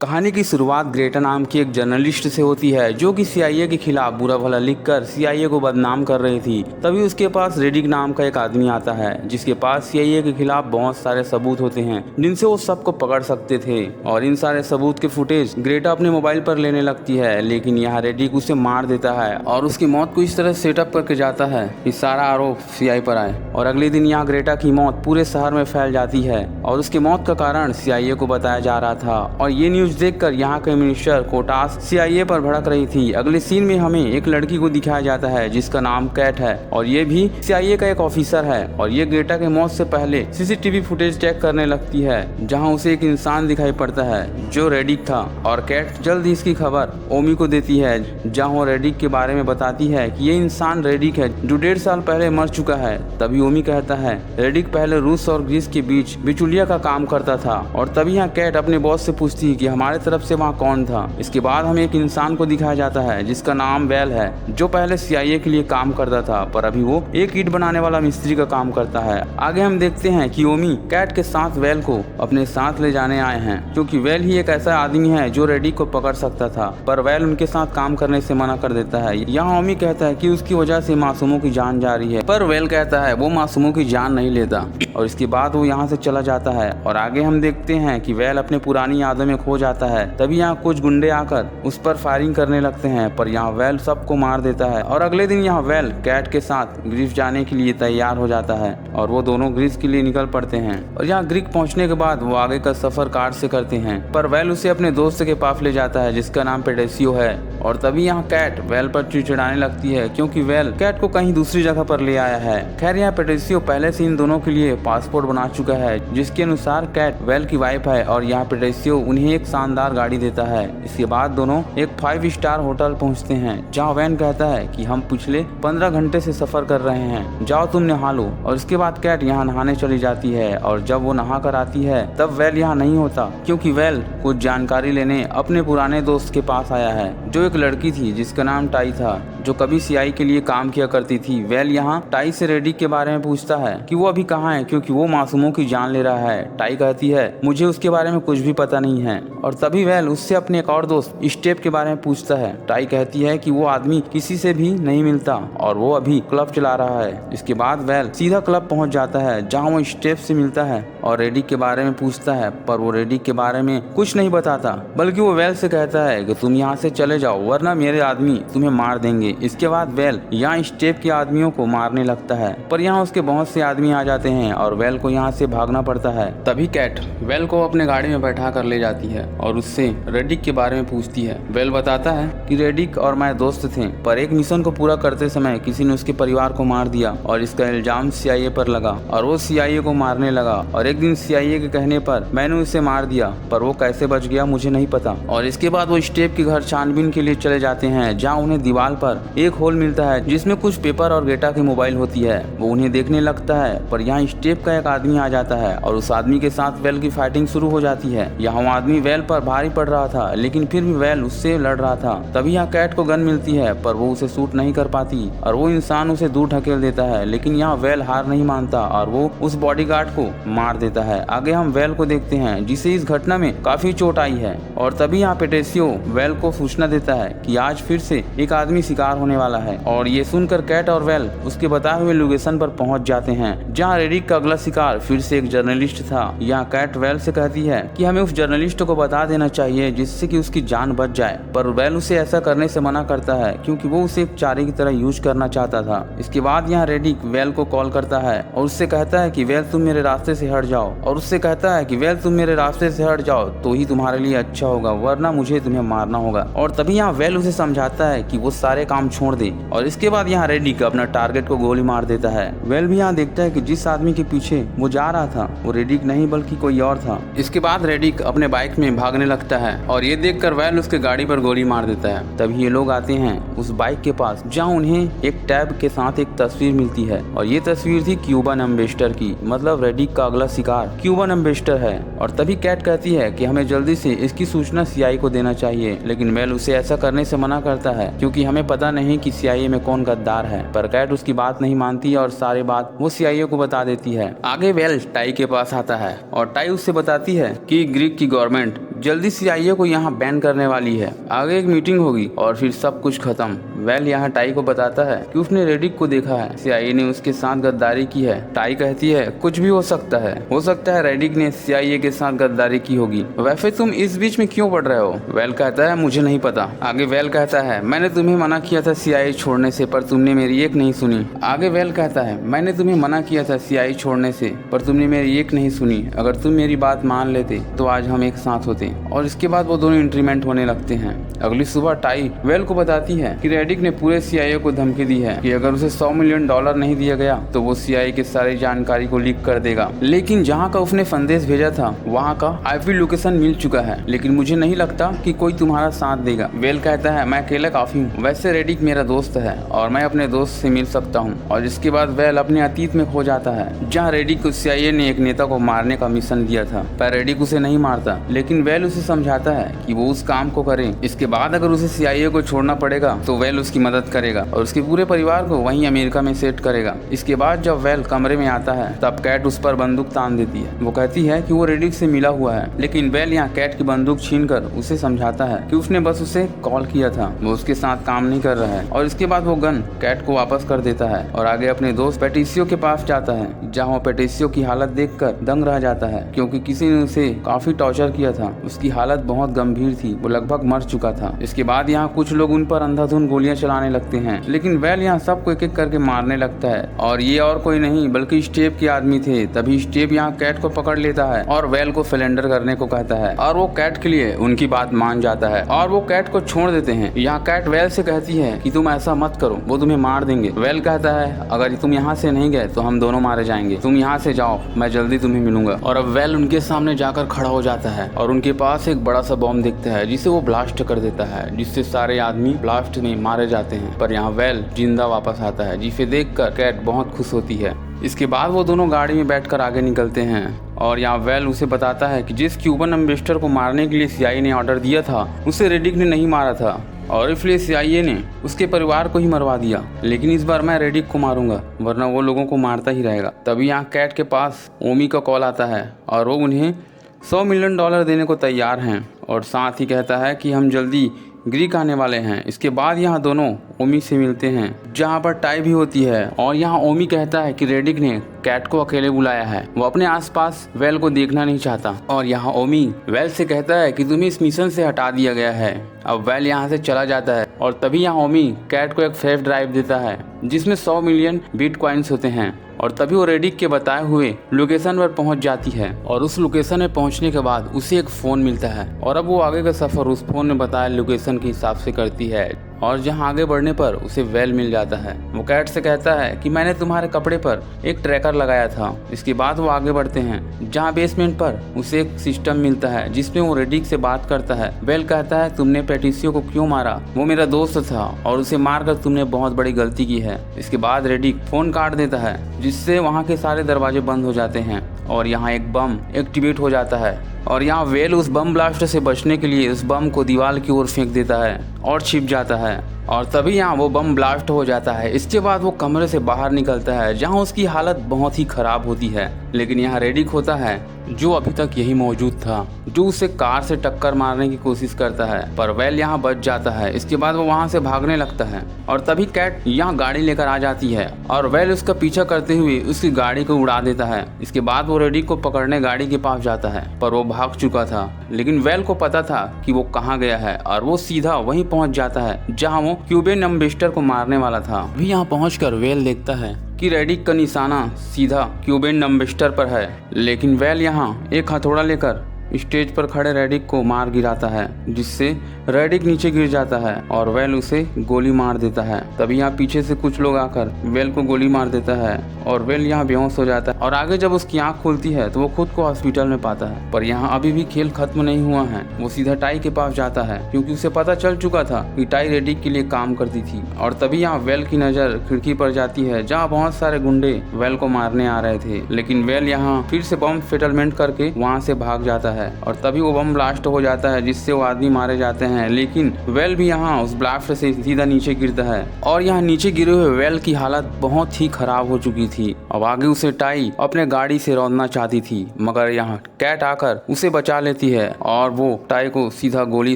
कहानी की शुरुआत ग्रेटा नाम की एक जर्नलिस्ट से होती है जो कि सीआईए के खिलाफ बुरा भला लिखकर सीआईए को बदनाम कर रही थी। तभी उसके पास रेडिक नाम का एक आदमी आता है जिसके पास सीआईए के खिलाफ बहुत सारे सबूत होते हैं जिनसे वो सबको पकड़ सकते थे। और इन सारे सबूत के फुटेज ग्रेटा अपने मोबाइल पर लेने लगती है, लेकिन यहाँ रेडिक उसे मार देता है और उसकी मौत को इस तरह सेटअप करके जाता है कि सारा आरोप सीआईए पर आए। और अगले दिन यहाँ ग्रेटा की मौत पूरे शहर में फैल जाती है और उसकी मौत का कारण सीआईए को बताया जा रहा था। और ये न्यूज देखकर यहाँ के मिनिस्टर कोटास सीआईए पर भड़क रही थी। अगले सीन में हमें एक लड़की को दिखाया जाता है जिसका नाम कैट है और ये भी सीआईए का एक ऑफिसर है। और ये ग्रेटा के मौत से पहले सीसीटीवी फुटेज चेक करने लगती है जहाँ उसे एक इंसान दिखाई पड़ता है जो रेडिक था। और कैट जल्द ही इसकी खबर ओमी को देती है जहाँ वो रेडिक के बारे में बताती है कि ये इंसान रेडिक है जो 1.5 साल पहले मर चुका है। तभी ओमी कहता है रेडिक पहले रूस और ग्रीस के बीच बिचौलिया का काम करता था। और तभी यहाँ कैट अपने बॉस से पूछती है कि हमारे तरफ से वहाँ कौन था। इसके बाद हमें एक इंसान को दिखाया जाता है जिसका नाम वेल है जो पहले सीआईए के लिए काम करता था पर अभी वो एक ईंट बनाने वाला मिस्त्री का काम करता है। आगे हम देखते हैं कि ओमी कैट के साथ वेल को अपने साथ ले जाने आए हैं क्योंकि वेल ही एक ऐसा आदमी है जो रेडिक को पकड़ सकता था, पर वेल उनके साथ काम करने से मना कर देता है। यहाँ ओमी कहता है कि उसकी वजह से मासूमों की जान जा रही है, पर वेल कहता है वो मासूमों की जान नहीं लेता। और इसके बाद वो यहाँ से चला जाता है। और आगे हम देखते हैं कि वेल अपने पुरानी यादों में खो जाता है। तभी यहाँ कुछ गुंडे आकर उस पर फायरिंग करने लगते हैं, पर यहाँ वेल सबको मार देता है। और अगले दिन यहाँ वेल कैट के साथ ग्रीस जाने के लिए तैयार हो जाता है और वो दोनों ग्रीस के लिए निकल पड़ते हैं। और यहाँ ग्रीक पहुँचने के बाद वो आगे का सफर कार से करते हैं, पर वेल उसे अपने दोस्त के पास ले जाता है जिसका नाम पेडेसियो है। और तभी यहाँ कैट वेल पर चिड़चिड़ाने लगती है क्योंकि वेल कैट को कहीं दूसरी जगह पर ले आया है। खैर यहाँ पेडेसियो पहले से इन दोनों के लिए पासपोर्ट बना चुका है जिसके अनुसार कैट वेल की वाइफ है। और यहाँ पेडेसियो उन्हें एक शानदार गाड़ी देता है। इसके बाद दोनों एक 5 स्टार होटल पहुँचते हैं जहाँ वैन कहता है कि हम पिछले 15 घंटे से सफर कर रहे हैं, जाओ तुम नहा लो। और इसके बाद कैट यहाँ नहाने चली जाती है और जब वो नहा कर आती है तब वेल यहाँ नहीं होता क्योंकि वेल कुछ जानकारी लेने अपने पुराने दोस्त के पास आया है जो एक लड़की थी जिसका नाम टाई था जो कभी सीआई के लिए काम किया करती थी। वेल यहाँ टाई से रेडिक के बारे में पूछता है कि वो अभी कहाँ है क्योंकि वो मासूमों की जान ले रहा है। टाई कहती है मुझे उसके बारे में कुछ भी पता नहीं है। और तभी वेल उससे अपने एक और दोस्त स्टेप के बारे में पूछता है। टाई कहती है कि वो आदमी किसी से भी नहीं मिलता और वो अभी क्लब चला रहा है। इसके बाद वेल सीधा क्लब पहुंच जाता है जहां वो स्टेप से मिलता है और रेडिक के बारे में पूछता है, पर वो रेडिक के बारे में कुछ नहीं बताता बल्कि वो वेल से कहता है कि तुम यहाँ से चले जाओ वरना मेरे आदमी तुम्हें मार देंगे। इसके बाद वेल यहाँ स्टेप के आदमियों को मारने लगता है, पर यहाँ उसके बहुत से आदमी आ जाते हैं और वेल को यहाँ से भागना पड़ता है। तभी कैट वेल को अपने गाड़ी में बैठा कर ले जाती है और उससे रेडिक के बारे में पूछती है। वेल बताता है कि रेडिक और मैं दोस्त थे, पर एक मिशन को पूरा करते समय किसी ने उसके परिवार को मार दिया और इसका इल्जाम सीआईए पर लगा और वो सीआईए को मारने लगा। और एक दिन सीआईए के कहने पर मैंने उसे मार दिया, पर वो कैसे बच गया मुझे नहीं पता। और इसके बाद वो स्टेप के घर छानबीन के लिए चले जाते हैं जहाँ उन्हें दीवार पर एक होल मिलता है जिसमें कुछ पेपर और ग्रेटा की मोबाइल होती है। वो उन्हें देखने लगता है, पर यहाँ स्टेप का एक आदमी आ जाता है और उस आदमी के साथ वेल की फाइटिंग शुरू हो जाती है। यहाँ वो आदमी वेल पर भारी पड़ रहा था लेकिन फिर भी वेल उससे लड़ रहा था। तभी यहाँ कैट को गन मिलती है पर वो उसे शूट नहीं कर पाती और वो इंसान उसे दूर ढकेल देता है, लेकिन यहाँ वेल हार नहीं मानता और वो उस बॉडीगार्ड को मार देता है। आगे हम वेल को देखते हैं जिसे इस घटना में काफी चोट आई है। और तभी यहाँ पेटेसियो वेल को सूचना देता है कि आज फिर से एक आदमी शिकार होने वाला है। और ये सुनकर कैट और वेल उसके बताए हुए लोकेशन पर पहुंच जाते हैं जहाँ रेडिक का अगला शिकार फिर से एक जर्नलिस्ट था। यहाँ कैट वेल से कहती है कि हमें उस जर्नलिस्ट को बता देना चाहिए जिससे कि उसकी जान बच जाए, पर वेल उसे ऐसा करने से मना करता है क्योंकि वो उसे एक चारे की तरह यूज करना चाहता था। इसके बाद यहाँ रेडिक वेल को कॉल करता है और उससे कहता है कि वेल तुम मेरे रास्ते से हट जाओ और उससे कहता है कि वेल तुम मेरे रास्ते से हट जाओ तो ही तुम्हारे लिए अच्छा होगा वरना मुझे तुम्हें मारना होगा। और तभी यहाँ वेल उसे समझाता है कि वो सारे काम छोड़ दे। और इसके बाद यहाँ रेडिक अपना टारगेट को गोली मार देता है। वेल भी यहाँ देखता है कि जिस आदमी के पीछे वो जा रहा था वो रेडिक नहीं बल्कि कोई और था। इसके बाद रेडिक अपने बाइक में भागने लगता है और ये देखकर वेल उसके गाड़ी पर गोली मार देता है। तभी ये लोग आते हैं उस बाइक के पास जहाँ उन्हें एक टैब के साथ एक तस्वीर मिलती है और ये तस्वीर थी क्यूबन एम्बेसडर की, मतलब रेडिक का अगला शिकार क्यूबन एम्बेसडर है। और तभी कैट कहती है कि हमें जल्दी से इसकी सूचना सीआईए को देना चाहिए, लेकिन वेल उसे ऐसा करने से मना करता है क्योंकि हमें पता नहीं कि सीआईए में कौन गद्दार है। पर कैट उसकी बात नहीं मानती और सारी बात वो सीआईए को बता देती है। आगे वेल टाई के पास आता है और टाई उससे बताती है कि ग्रीक की गवर्नमेंट जल्दी CIA को यहाँ बैन करने वाली है। आगे एक मीटिंग होगी और फिर सब कुछ खत्म। वेल यहाँ टाई को बताता है कि उसने रेडिक को देखा है, CIA ने उसके साथ गद्दारी की है। टाई कहती है कुछ भी हो सकता है रेडिक ने CIA के साथ गद्दारी की होगी। वैसे तुम इस बीच में क्यों पड़ रहे हो? वेल कहता है मुझे नहीं पता। आगे वेल कहता है मैंने तुम्हें मना किया था CIA छोड़ने से, पर तुमने मेरी एक नहीं सुनी। आगे वेल कहता है मैंने तुम्हें मना किया था CIA छोड़ने से, पर तुमने मेरी एक नहीं सुनी। अगर तुम मेरी बात मान लेते तो आज हम एक साथ होते। और इसके बाद वो दोनों इंट्रीमेंट होने लगते हैं। अगली सुबह टाई वेल को बताती है कि रेडिक ने पूरे CIA को धमकी दी है कि अगर उसे $100 मिलियन नहीं दिया गया तो वो CIA की सारी जानकारी को लीक कर देगा। लेकिन जहाँ का उसने संदेश भेजा था वहाँ का IP लोकेशन मिल चुका है, लेकिन मुझे नहीं लगता कि कोई तुम्हारा साथ देगा। वेल कहता है मैं अकेला काफी हूँ। वैसे रेडिक मेरा दोस्त है और मैं अपने दोस्त से मिल सकता हूँ। और इसके बाद वेल अपने अतीत में खो जाता है, जहाँ रेडिक को CIA ने एक नेता को मारने का मिशन दिया था। पर रेडिक उसे नहीं मारता, लेकिन वेल उसे समझाता है कि वो उस काम को करे। इसके बाद अगर उसे CIA को छोड़ना पड़ेगा तो वेल उसकी मदद करेगा और उसके पूरे परिवार को वहीं अमेरिका में सेट करेगा। इसके बाद जब वेल कमरे में आता है तब कैट उस पर बंदूक तान देती है। वो कहती है कि वो रेडिक से मिला हुआ है, लेकिन वेल यहाँ कैट की बंदूक छीनकर उसे समझाता है कि उसने बस उसे कॉल किया था, वो उसके साथ काम नहीं कर रहा है। और इसके बाद वो गन कैट को वापस कर देता है और आगे अपने दोस्त पेटिसियो के पास जाता है, जहाँ वो पेटिसियो की हालत देखकर दंग रह जाता है, क्योंकि किसी ने उसे काफी टॉर्चर किया था। उसकी हालत बहुत गंभीर थी, वो लगभग मर चुका था। इसके बाद यहाँ कुछ लोग उन पर अंधाधुंध गोलियां चलाने लगते हैं, लेकिन वेल यहाँ सबको एक एक करके मारने लगता है। और ये और कोई नहीं बल्कि स्टेप के आदमी थे। तभी स्टेप यहाँ कैट को पकड़ लेता है और वेल को सिलेंडर करने को कहता है और वो कैट के लिए उनकी बात मान जाता है और वो कैट को छोड़ देते हैं। यहाँ कैट वेल से कहती है कि तुम ऐसा मत करो, वो तुम्हें मार देंगे। वेल कहता है अगर तुम यहाँ से नहीं गए तो हम दोनों मारे जाएंगे, तुम यहाँ से जाओ, मैं जल्दी तुम्हें मिलूंगा। और अब वेल उनके सामने जाकर खड़ा हो जाता है और उनके पास एक बड़ा सा बॉम्ब दिखता है जिसे वो ब्लास्ट कर देता है, जिससे सारे आदमी ब्लास्ट में मारे जाते हैं। पर यहाँ वेल जिंदा वापस आता है, जिसे देखकर कैट बहुत खुश होती है। इसके बाद वो दोनों गाड़ी में बैठकर आगे निकलते हैं और यहाँ वेल उसे बताता है कि जिस क्यूबन एम्बेसडर को मारने के लिए CIA ने ऑर्डर दिया था उसे रेडिक ने नहीं मारा था और इसलिए CIA ने उसके परिवार को ही मरवा दिया। लेकिन इस बार मैं रेडिक को मारूंगा, वरना वो लोगों को मारता ही रहेगा। तभी यहाँ कैट के पास ओमी का कॉल आता है और वो उन्हें $100 मिलियन देने को तैयार हैं और साथ ही कहता है कि हम जल्दी ग्रीक आने वाले हैं। इसके बाद यहाँ दोनों ओमी से मिलते हैं, जहाँ पर टाई भी होती है और यहाँ ओमी कहता है कि रेडिक ने कैट को अकेले बुलाया है, वो अपने आसपास वेल को देखना नहीं चाहता। और यहाँ ओमी वेल से कहता है कि तुम्हें इस मिशन से हटा दिया गया है। अब वेल यहाँ से चला जाता है और तभी यहाँ ओमी कैट को एक सेफ ड्राइव देता है जिसमें 100 मिलियन बिटकॉइंस होते हैं और तभी वो रेडिक के बताए हुए लोकेशन पर पहुंच जाती है और उस लोकेशन में पहुंचने के बाद उसे एक फ़ोन मिलता है और अब वो आगे का सफ़र उस फ़ोन में बताए लोकेशन के हिसाब से करती है और जहां आगे बढ़ने पर उसे वेल मिल जाता है। वो कैट से कहता है कि मैंने तुम्हारे कपड़े पर एक ट्रैकर लगाया था। इसके बाद वो आगे बढ़ते हैं, जहां बेसमेंट पर उसे एक सिस्टम मिलता है जिसमें वो रेडिक से बात करता है। वेल कहता है तुमने पेटिसियो को क्यों मारा, वो मेरा दोस्त था और उसे मारकर तुमने बहुत बड़ी गलती की है। इसके बाद रेडिक फोन काट देता है जिससे वहाँ के सारे दरवाजे बंद हो जाते हैं और यहाँ एक बम एक्टिवेट हो जाता है और यहाँ वेल उस बम ब्लास्ट से बचने के लिए उस बम को दीवार की ओर फेंक देता है और छिप जाता है और तभी यहाँ वो बम ब्लास्ट हो जाता है। इसके बाद वो कमरे से बाहर निकलता है जहाँ उसकी हालत बहुत ही खराब होती है, लेकिन यहाँ रेडिक होता है जो अभी तक यही मौजूद था, जो उसे कार से टक्कर मारने की कोशिश करता है, पर वेल यहाँ बच जाता है। इसके बाद वो वहाँ से भागने लगता है और तभी कैट यहाँ गाड़ी लेकर आ जाती है और वेल उसका पीछा करते हुए उसकी गाड़ी को उड़ा देता है। इसके बाद वो रेडिक को पकड़ने गाड़ी के पास जाता है, पर वो भाग चुका था, लेकिन वेल को पता था कि वो कहाँ गया है और वो सीधा वहीं पहुँच जाता है जहाँ वो क्यूबन एम्बेसडर को मारने वाला था। अभी यहाँ पहुंचकर वेल देखता है कि रेडिक का निशाना सीधा क्यूबन एम्बेसडर पर है, लेकिन वेल यहाँ एक हथौड़ा लेकर स्टेज पर खड़े रेडिक को मार गिराता है, जिससे रेडिक नीचे गिर जाता है और वेल उसे गोली मार देता है। तभी यहाँ पीछे से कुछ लोग आकर वेल को गोली मार देता है और वेल यहाँ बेहोश हो जाता है और आगे जब उसकी आंख खुलती है तो वो खुद को हॉस्पिटल में पाता है। पर यहाँ अभी भी खेल खत्म नहीं हुआ है। वो सीधा टाई के पास जाता है क्योंकि उसे पता चल चुका था कि टाई रेडिक के लिए काम करती थी और तभी यहाँ वेल की नजर खिड़की पर जाती है जहाँ बहुत सारे गुंडे वेल को मारने आ रहे थे, लेकिन वेल यहाँ फिर से बम सेटलमेंट करके वहाँ से भाग जाता है है और तभी वो बम ब्लास्ट हो जाता है जिससे वो आदमी मारे जाते हैं। लेकिन वेल भी यहाँ उस ब्लास्ट से सीधा नीचे गिरता है और यहाँ नीचे गिरे हुए वेल की हालत बहुत ही खराब हो चुकी थी। अब आगे उसे टाई अपने गाड़ी से रौंदना चाहती थी, मगर यहाँ कैट आकर उसे बचा लेती है और वो टाई को सीधा गोली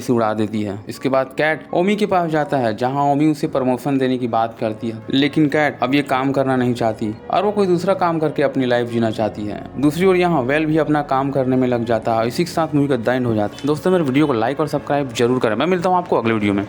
से उड़ा देती है। इसके बाद कैट ओमी के पास जाता है जहाँ ओमी उसे प्रमोशन देने की बात करती है, लेकिन कैट अब ये काम करना नहीं चाहती और वो कोई दूसरा काम करके अपनी लाइफ जीना चाहती है। दूसरी ओर यहाँ वेल भी अपना काम करने में लग जाता है। इसी के साथ मूवी का द एंड हो जाता है। दोस्तों मेरे वीडियो को लाइक और सब्सक्राइब जरूर करें। मैं मिलता हूँ आपको अगले वीडियो में।